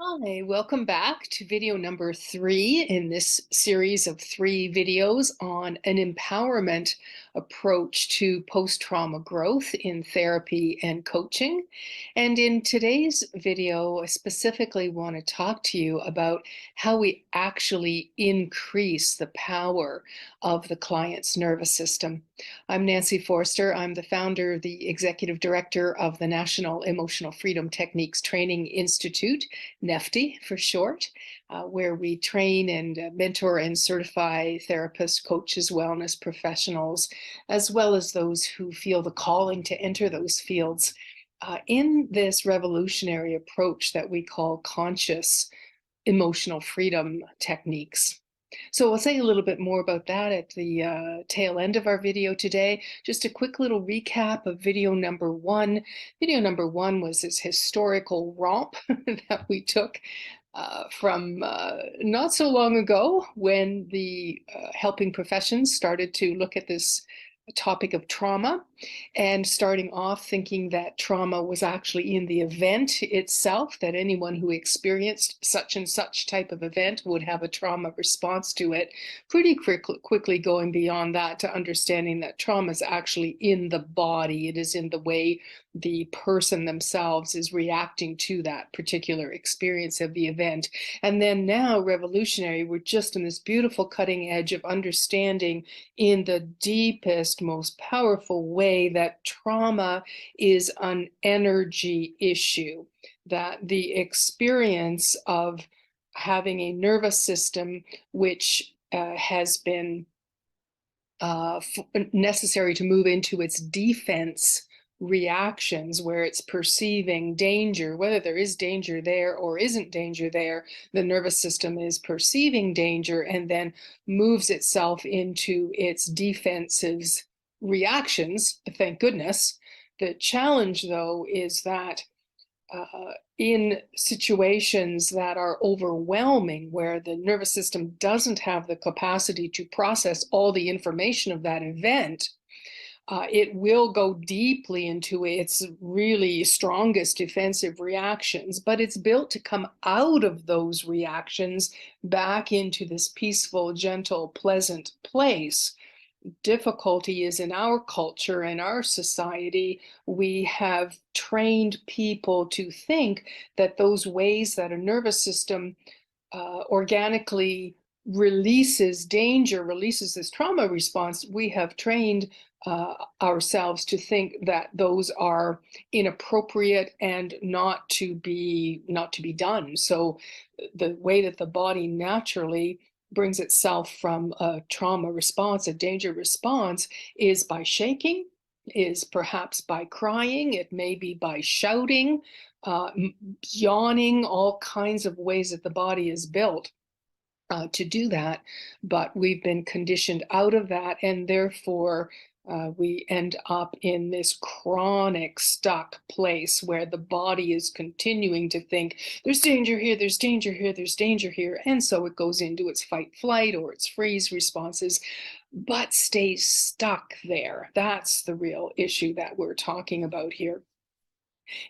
Hi, welcome back to video number 3 in this series of 3 videos on an empowerment approach to post-trauma growth in therapy and coaching. And in today's video, I specifically want to talk to you about how we actually increase the power of the client's nervous system. I'm Nancy Forster. I'm the founder, the executive director of the National Emotional Freedom Techniques Training Institute, NEFTY for short, where we train and mentor and certify therapists, coaches, wellness professionals, as well as those who feel the calling to enter those fields in this revolutionary approach that we call conscious emotional freedom techniques. So I'll say a little bit more about that at the tail end of our video today. Just a quick little recap of video number 1. Video number 1 was this historical romp that we took from not so long ago when the helping professions started to look at this topic of trauma, and starting off thinking that trauma was actually in the event itself, that anyone who experienced such and such type of event would have a trauma response to it. Pretty quickly going beyond that to understanding that trauma is actually in the body. It is in the way the person themselves is reacting to that particular experience of the event. And then now, revolutionary, we're just in this beautiful cutting edge of understanding in the deepest, most powerful way that trauma is an energy issue, that the experience of having a nervous system which has been necessary to move into its defense reactions, where it's perceiving danger, whether there is danger there or isn't danger there, the nervous system is perceiving danger and then moves itself into its defensive reactions, thank goodness. The challenge, though, is that in situations that are overwhelming, where the nervous system doesn't have the capacity to process all the information of that event, it will go deeply into its really strongest defensive reactions, but it's built to come out of those reactions back into this peaceful, gentle, pleasant place. Difficulty is in our culture and our society, we have trained people to think that those ways that a nervous system organically releases danger, releases this trauma response, we have trained ourselves to think that those are inappropriate and not to be done. So the way that the body naturally brings itself from a trauma response, a danger response, is by shaking, is perhaps by crying, it may be by shouting, uh, yawning, all kinds of ways that the body is built to do that. But we've been conditioned out of that, and therefore we end up in this chronic stuck place where the body is continuing to think there's danger here, there's danger here, there's danger here. And so it goes into its fight, flight, or its freeze responses, but stays stuck there. That's the real issue that we're talking about here.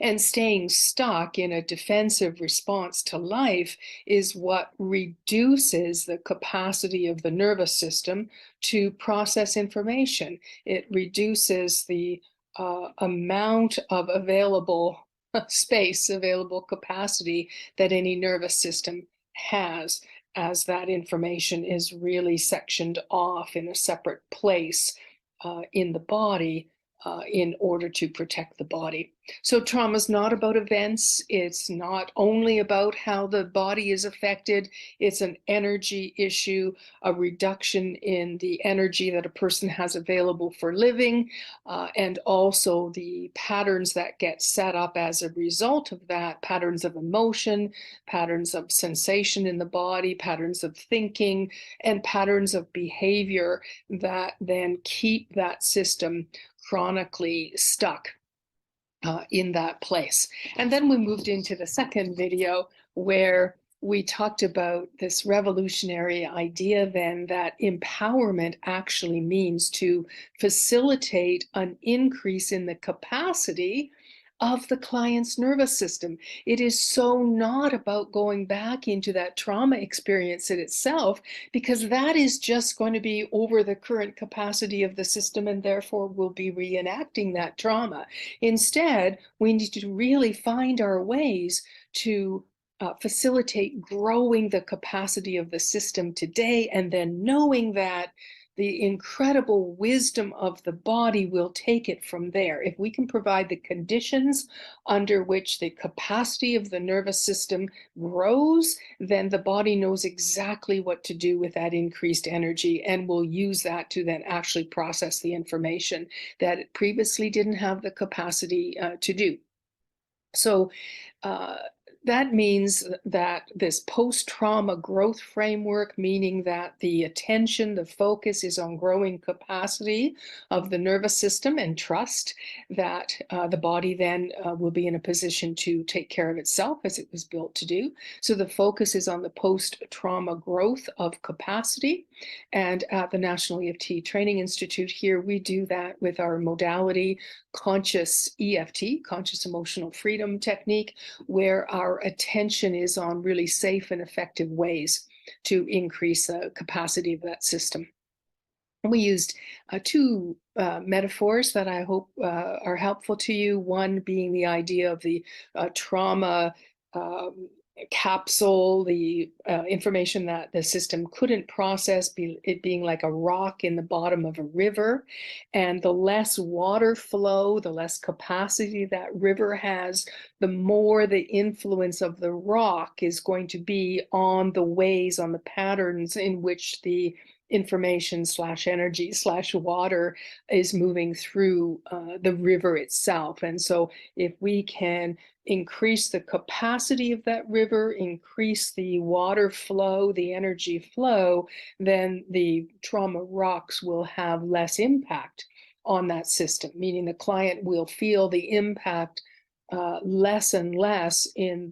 And staying stuck in a defensive response to life is what reduces the capacity of the nervous system to process information. It reduces the amount of available space, available capacity that any nervous system has, as that information is really sectioned off in a separate place in the body in order to protect the body. So trauma is not about events. It's not only about how the body is affected. It's an energy issue, a reduction in the energy that a person has available for living, and also the patterns that get set up as a result of that, patterns of emotion, patterns of sensation in the body, patterns of thinking, and patterns of behavior that then keep that system chronically stuck in that place. And then we moved into the second video where we talked about this revolutionary idea then that empowerment actually means to facilitate an increase in the capacity of the client's nervous system. It is so not about going back into that trauma experience in itself, because that is just going to be over the current capacity of the system and therefore will be reenacting that trauma. Instead, we need to really find our ways to facilitate growing the capacity of the system today, and then knowing that the incredible wisdom of the body will take it from there. If we can provide the conditions under which the capacity of the nervous system grows, then the body knows exactly what to do with that increased energy and will use that to then actually process the information that it previously didn't have the capacity to do. So that means that this post-trauma growth framework, meaning that the attention, the focus is on growing capacity of the nervous system and trust that the body then will be in a position to take care of itself as it was built to do. So the focus is on the post-trauma growth of capacity. And at the National EFT Training Institute here, we do that with our modality Conscious EFT, Conscious Emotional Freedom Technique, where our attention is on really safe and effective ways to increase the capacity of that system. And we used two metaphors that I hope are helpful to you. One being the idea of the trauma capsule, the information that the system couldn't process, it being like a rock in the bottom of a river. And the less water flow, the less capacity that river has, the more the influence of the rock is going to be on the ways, on the patterns in which the information slash energy slash water is moving through the river itself. And so if we can increase the capacity of that river, increase the water flow, the energy flow, then the trauma rocks will have less impact on that system, meaning the client will feel the impact less and less in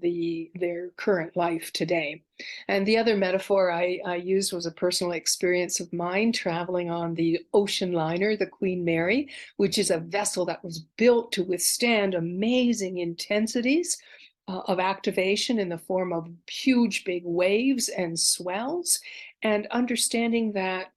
their current life today. And the other metaphor I used was a personal experience of mine traveling on the ocean liner, the Queen Mary, which is a vessel that was built to withstand amazing intensities of activation in the form of huge big waves and swells, and understanding that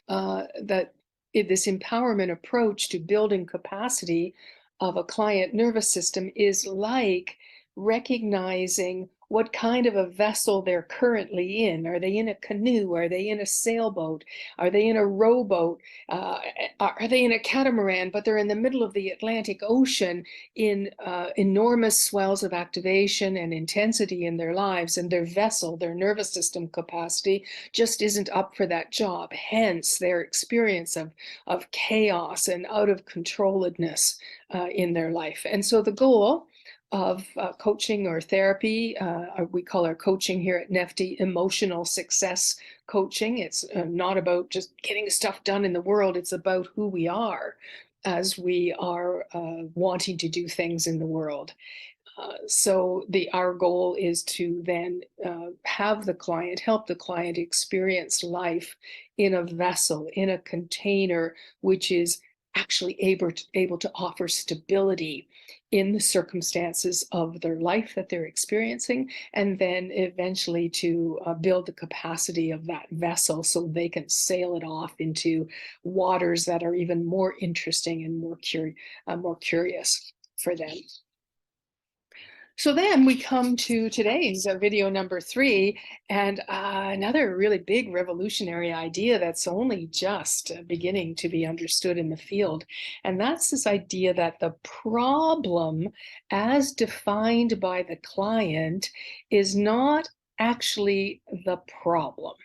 this empowerment approach to building capacity of a client nervous system is like recognizing what kind of a vessel they're currently in. Are they in a canoe? Are they in a sailboat? Are they in a rowboat? Are they in a catamaran? But they're in the middle of the Atlantic Ocean in enormous swells of activation and intensity in their lives, and their vessel, their nervous system capacity, just isn't up for that job. Hence their experience of chaos and out of controlledness in their life. And so the goal of coaching or therapy, we call our coaching here at NEFTY emotional success coaching. It's not about just getting stuff done in the world. It's about who we are as we are wanting to do things in the world. So our goal is to then have the client, help the client experience life in a vessel, in a container, which is actually able to offer stability in the circumstances of their life that they're experiencing, and then eventually to build the capacity of that vessel so they can sail it off into waters that are even more interesting and more curious for them. So then we come to today's video number 3, and another really big revolutionary idea that's only just beginning to be understood in the field. And that's this idea that the problem, as defined by the client, is not actually the problem.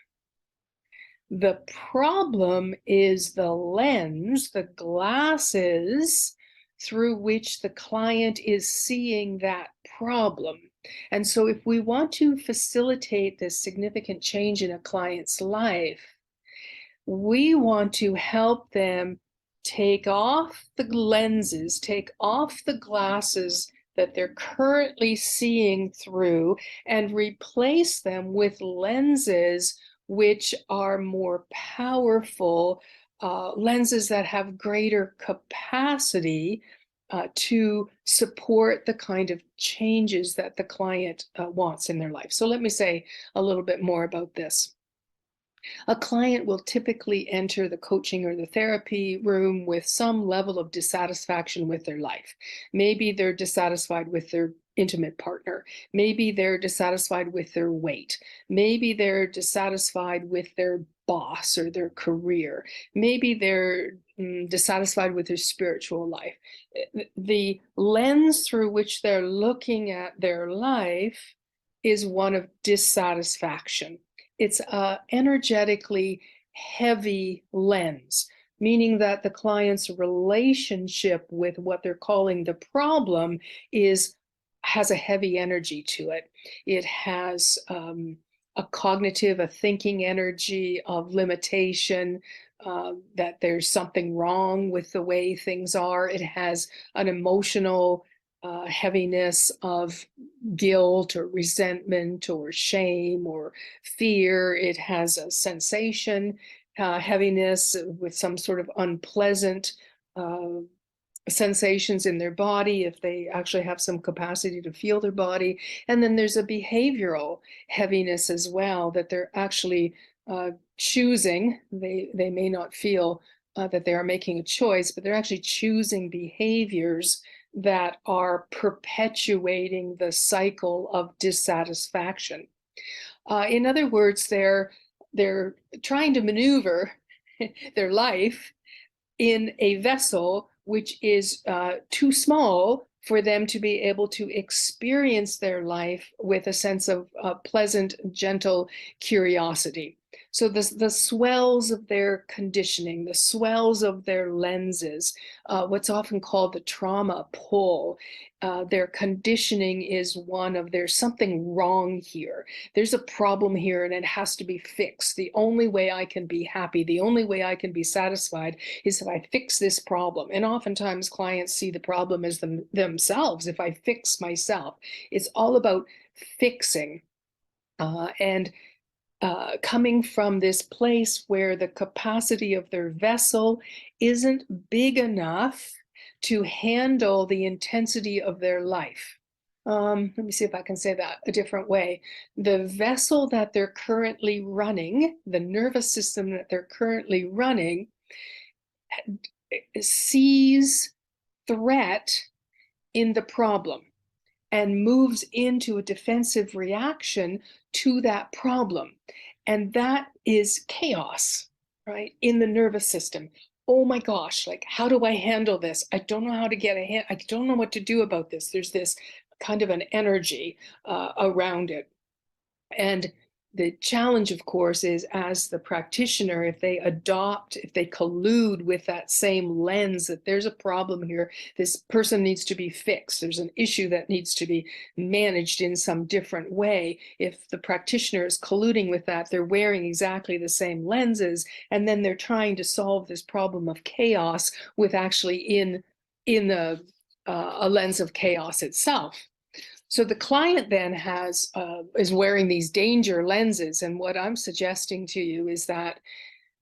The problem is the lens, the glasses through which the client is seeing that problem. And so if we want to facilitate this significant change in a client's life, we want to help them take off the lenses, take off the glasses that they're currently seeing through, and replace them with lenses which are more powerful, lenses that have greater capacity to support the kind of changes that the client wants in their life. So let me say a little bit more about this. A client will typically enter the coaching or the therapy room with some level of dissatisfaction with their life. Maybe they're dissatisfied with their intimate partner. Maybe they're dissatisfied with their weight. Maybe they're dissatisfied with their boss or their career. Maybe they're dissatisfied with their spiritual life. The lens through which they're looking at their life is one of dissatisfaction. It's a energetically heavy lens, meaning that the client's relationship with what they're calling the problem has a heavy energy to it. It has a cognitive, a thinking energy of limitation, that there's something wrong with the way things are. It has an emotional heaviness of guilt or resentment or shame or fear. It has a sensation, heaviness with some sort of unpleasant sensations in their body, if they actually have some capacity to feel their body. And then there's a behavioral heaviness as well, that they're actually choosing. They may not feel that they are making a choice, but they're actually choosing behaviors that are perpetuating the cycle of dissatisfaction. In other words, they're trying to maneuver their life in a vessel which is too small for them to be able to experience their life with a sense of pleasant, gentle curiosity. So the swells of their conditioning, the swells of their lenses, what's often called the trauma pull, their conditioning is one of there's something wrong here. There's a problem here and it has to be fixed. The only way I can be happy, the only way I can be satisfied is if I fix this problem. And oftentimes clients see the problem as themselves. If I fix myself, it's all about fixing. And coming from this place where the capacity of their vessel isn't big enough to handle the intensity of their life. Let me see if I can say that a different way. The vessel that they're currently running, the nervous system that they're currently running, sees threat in the problem and moves into a defensive reaction to that problem. And that is chaos, right, in the nervous system. Oh my gosh, like, how do I handle this? I don't know how to get I don't know what to do about this. There's this kind of an energy around it. And the challenge, of course, is as the practitioner, if they collude with that same lens that there's a problem here, this person needs to be fixed, there's an issue that needs to be managed in some different way. If the practitioner is colluding with that, they're wearing exactly the same lenses, and then they're trying to solve this problem of chaos with actually in a lens of chaos itself. So the client then is wearing these danger lenses, and what I'm suggesting to you is that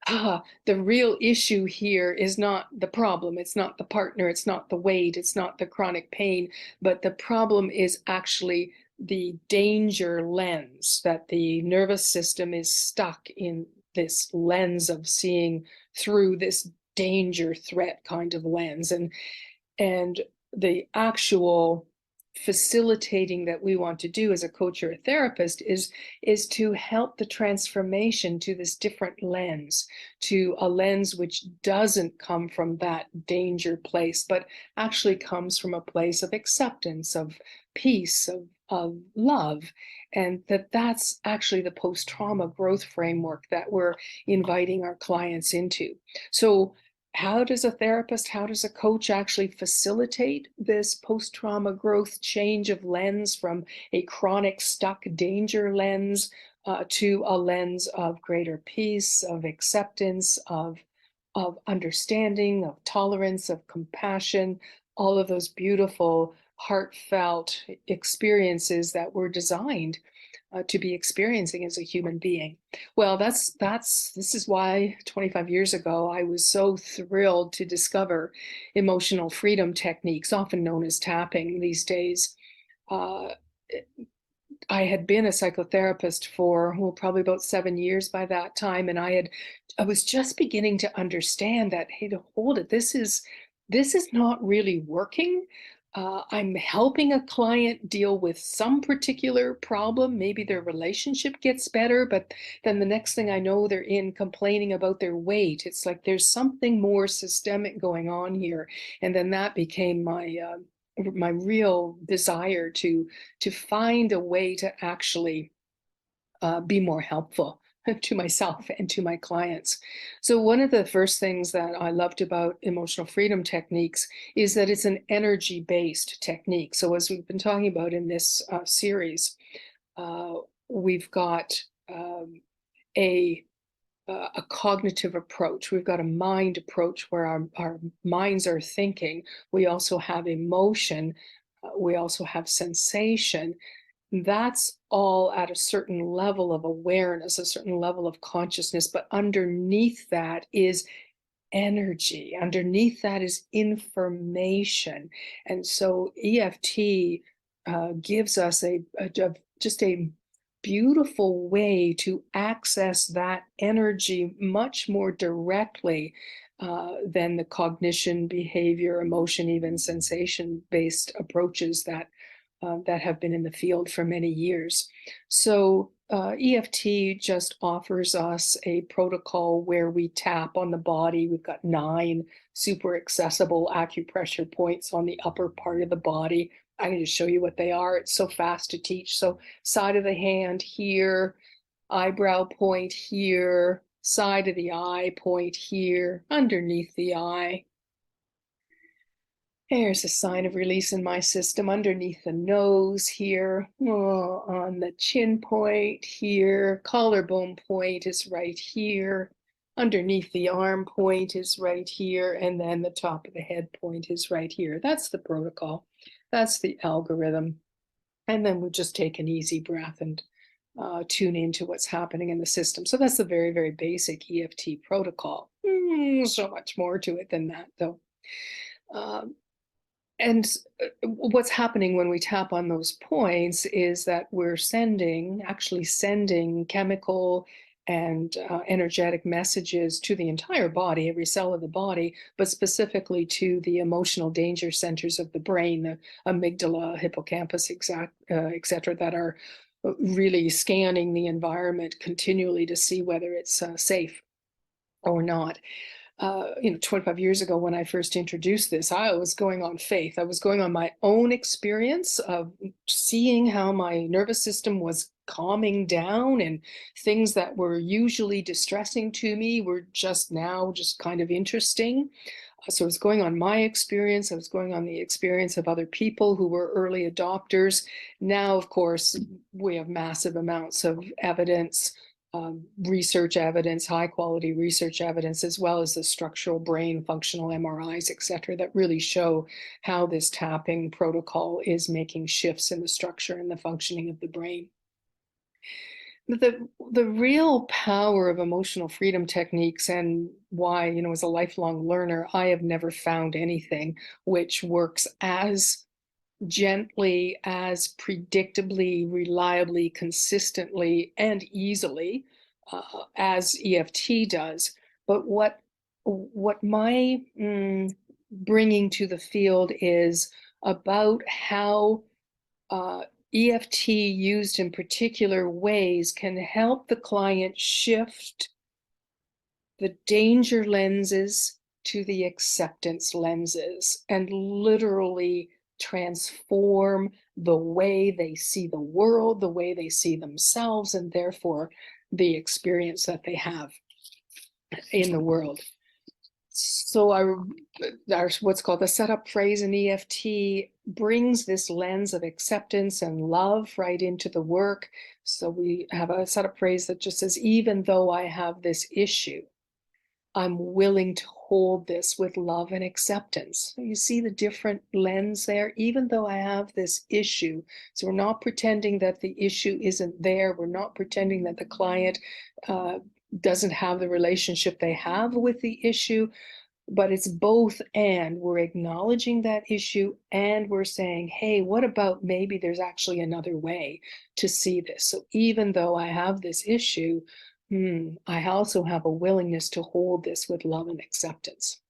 the real issue here is not the problem, it's not the partner, it's not the weight, it's not the chronic pain, but the problem is actually the danger lens, that the nervous system is stuck in this lens of seeing through this danger threat kind of lens. And the actual facilitating that we want to do as a coach or a therapist is to help the transformation to this different lens, to a lens which doesn't come from that danger place, but actually comes from a place of acceptance, of peace, of love. And that's actually the post-trauma growth framework that we're inviting our clients into. So how does a therapist, how does a coach actually facilitate this post-trauma growth change of lens from a chronic stuck danger lens to a lens of greater peace, of acceptance, of understanding, of tolerance, of compassion, all of those beautiful, heartfelt experiences that were designed to be experiencing as a human being. Well, this is why 25 years ago I was so thrilled to discover emotional freedom techniques, often known as tapping these days. Uh, I had been a psychotherapist for, well, probably about 7 years by that time, and I was just beginning to understand that, hey, to hold it, this is not really working. I'm helping a client deal with some particular problem. Maybe their relationship gets better, but then the next thing I know, they're in complaining about their weight. It's like there's something more systemic going on here. And then that became my real desire to find a way to actually be more helpful to myself and to my clients. So one of the first things that I loved about emotional freedom techniques is that it's an energy-based technique. So as we've been talking about in this series, uh, we've got um, a a cognitive approach. We've got a mind approach where our minds are thinking. We also have emotion. We also have sensation. That's all at a certain level of awareness, a certain level of consciousness. But underneath that is energy. Underneath that is information. And so EFT gives us just a beautiful way to access that energy much more directly than the cognition, behavior, emotion, even sensation-based approaches that have been in the field for many years. So EFT just offers us a protocol where we tap on the body. We've got 9 super accessible acupressure points on the upper part of the body. I can just show you what they are. It's so fast to teach. So side of the hand here, eyebrow point here, side of the eye point here, underneath the eye. There's a sign of release in my system underneath the nose here, on the chin point here, collarbone point is right here, underneath the arm point is right here, and then the top of the head point is right here. That's the protocol. That's the algorithm. And then we just take an easy breath and tune into what's happening in the system. So that's the very, very basic EFT protocol. So much more to it than that, though. Um, and what's happening when we tap on those points is that we're actually sending chemical and energetic messages to the entire body, every cell of the body, but specifically to the emotional danger centers of the brain, the amygdala, hippocampus, et cetera, that are really scanning the environment continually to see whether it's safe or not. 25 years ago when I first introduced this, I was going on faith. I was going on my own experience of seeing how my nervous system was calming down, and things that were usually distressing to me were just kind of interesting. So I was going on my experience. I was going on the experience of other people who were early adopters. Now, of course, we have massive amounts of evidence, research evidence, high quality research evidence, as well as the structural brain functional MRIs, et cetera, that really show how this tapping protocol is making shifts in the structure and the functioning of the brain. The real power of emotional freedom techniques, and why, as a lifelong learner, I have never found anything which works as gently, as predictably, reliably, consistently, and easily as EFT does. But what my bringing to the field is about how EFT used in particular ways can help the client shift the danger lenses to the acceptance lenses, and literally transform the way they see the world, the way they see themselves, and therefore the experience that they have in the world. So what's called the setup phrase in EFT brings this lens of acceptance and love right into the work. So we have a setup phrase that just says, even though I have this issue, I'm willing to hold this with love and acceptance. So you see the different lens there, even though I have this issue. So we're not pretending that the issue isn't there. We're not pretending that the client uh, doesn't have the relationship they have with the issue, but it's both, and we're acknowledging that issue and we're saying, hey, what about maybe there's actually another way to see this? So even though I have this issue, I also have a willingness to hold this with love and acceptance.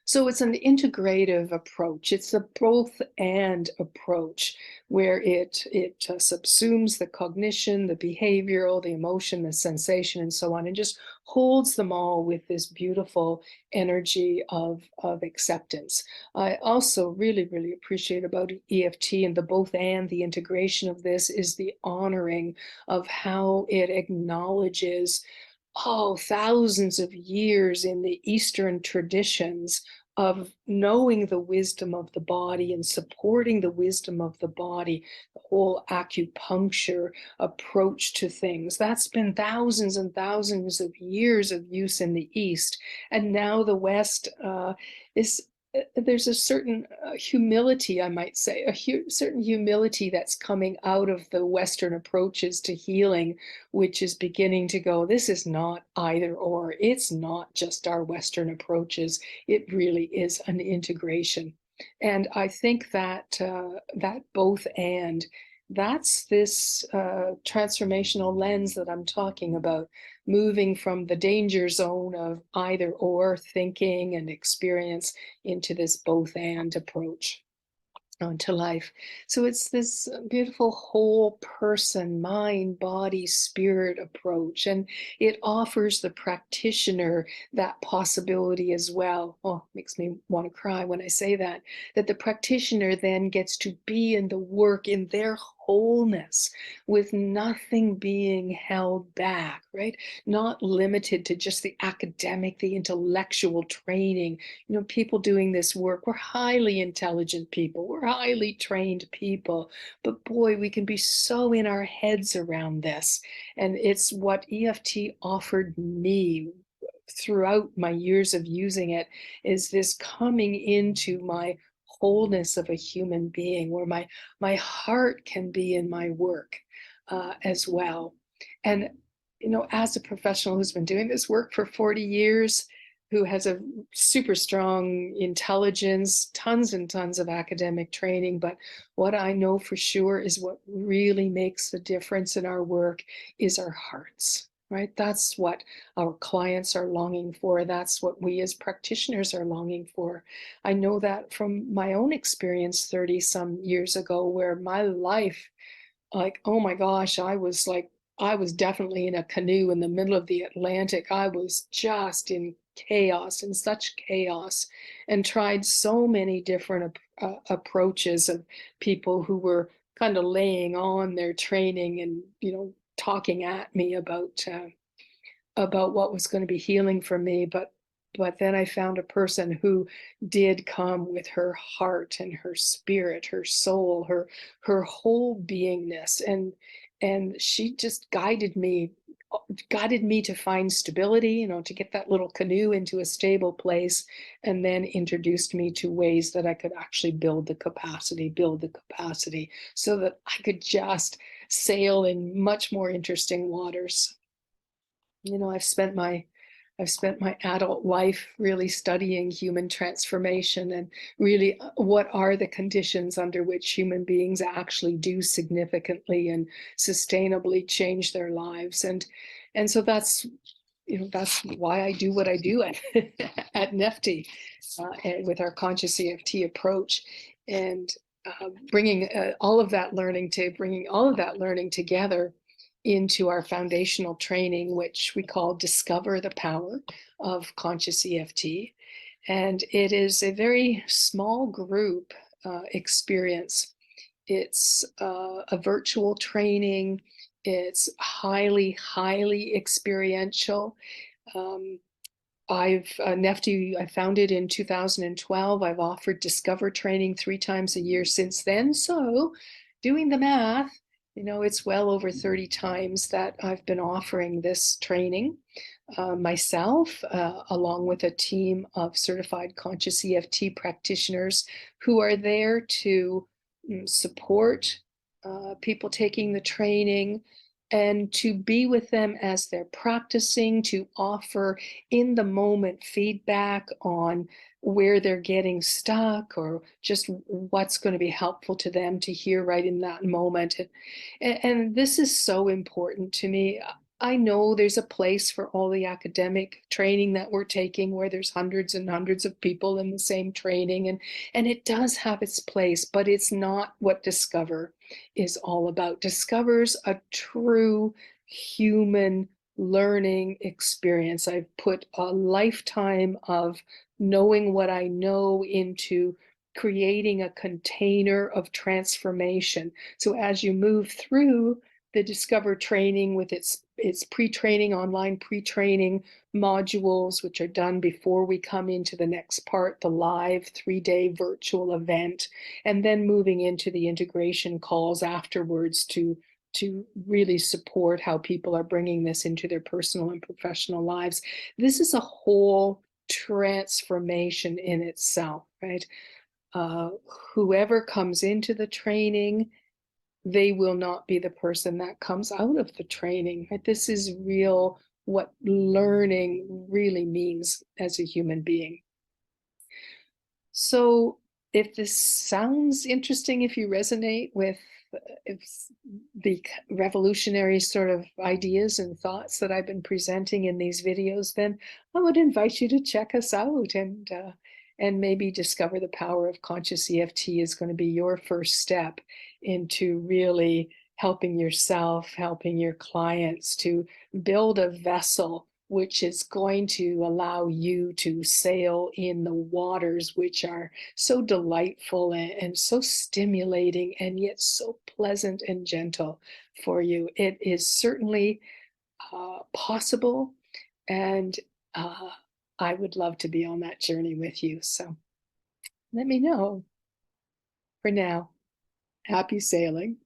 So it's an integrative approach. It's a both and approach where it subsumes the cognition, the behavioral, the emotion, the sensation, and so on, and just holds them all with this beautiful energy of acceptance. I also really, really appreciate about EFT and the both and the integration of this is the honoring of how it acknowledges thousands of years in the Eastern traditions of knowing the wisdom of the body and supporting the wisdom of the body, the whole acupuncture approach to things. That's been thousands and thousands of years of use in the East. And now the West is. There's a certain humility, I might say, certain humility that's coming out of the Western approaches to healing, which is beginning to go, this is not either or. It's not just our Western approaches. It really is an integration. And I think that that both and that's this transformational lens that I'm talking about, moving from the danger zone of either or thinking and experience into this both and approach onto life. So it's this beautiful whole person, mind, body, spirit approach. And it offers the practitioner that possibility as well. Oh, makes me want to cry when I say that, that the practitioner then gets to be in the work in their wholeness with nothing being held back, right? Not limited to just the academic, the intellectual training. You know, people doing this work, we're highly intelligent people, we're highly trained people, but boy, we can be so in our heads around this. And it's what EFT offered me throughout my years of using it, is this coming into my wholeness of a human being, where my heart can be in my work as well. And you know, as a professional who's been doing this work for 40 years, who has a super strong intelligence, tons and tons of academic training, but what I know for sure is what really makes the difference in our work is our hearts, right? That's what our clients are longing for. That's what we as practitioners are longing for. I know that from my own experience 30 some years ago, where my life, like, oh my gosh, I was definitely in a canoe in the middle of the Atlantic. I was just in chaos, in such chaos, and tried so many different approaches of people who were kind of laying on their training and, you know, talking at me about what was going to be healing for me. But then I found a person who did come with her heart and her spirit, her soul, her whole beingness, and she just guided me to find stability, you know, to get that little canoe into a stable place, and then introduced me to ways that I could actually build the capacity so that I could just sail in much more interesting waters. You know, I've spent my adult life really studying human transformation and really what are the conditions under which human beings actually do significantly and sustainably change their lives. And so that's, you know, that's why I do what I do at at NEFTY and with our conscious EFT approach, and bringing bringing all of that learning together into our foundational training, which we call Discover the Power of Conscious EFT. And it is a very small group experience. It's a virtual training. It's highly, highly experiential. Um, I founded in 2012. I've offered Discover training 3 times a year since then. So doing the math, It's well over 30 times that I've been offering this training myself, along with a team of certified conscious EFT practitioners who are there to support people taking the training and to be with them as they're practicing, to offer in the moment feedback on where they're getting stuck or just what's going to be helpful to them to hear right in that moment. And this is so important to me. I know there's a place for all the academic training that we're taking where there's hundreds and hundreds of people in the same training, and it does have its place, but it's not what Discover is all about. Discover's a true human learning experience. I've put a lifetime of knowing what I know into creating a container of transformation. So as you move through the Discover training with its pre-training, online pre-training modules, which are done before we come into the next part, the live 3-day virtual event, and then moving into the integration calls afterwards to really support how people are bringing this into their personal and professional lives. This is a whole transformation in itself, right? Uh, Whoever comes into the training, they will not be the person that comes out of the training. Right? This is real, what learning really means as a human being. So if this sounds interesting, if you resonate with if the revolutionary sort of ideas and thoughts that I've been presenting in these videos, then I would invite you to check us out and maybe discover the power of conscious EFT is going to be your first step into really helping yourself, helping your clients to build a vessel which is going to allow you to sail in the waters, which are so delightful and so stimulating and yet so pleasant and gentle for you. It is certainly possible, and I would love to be on that journey with you. So let me know. For now, happy sailing.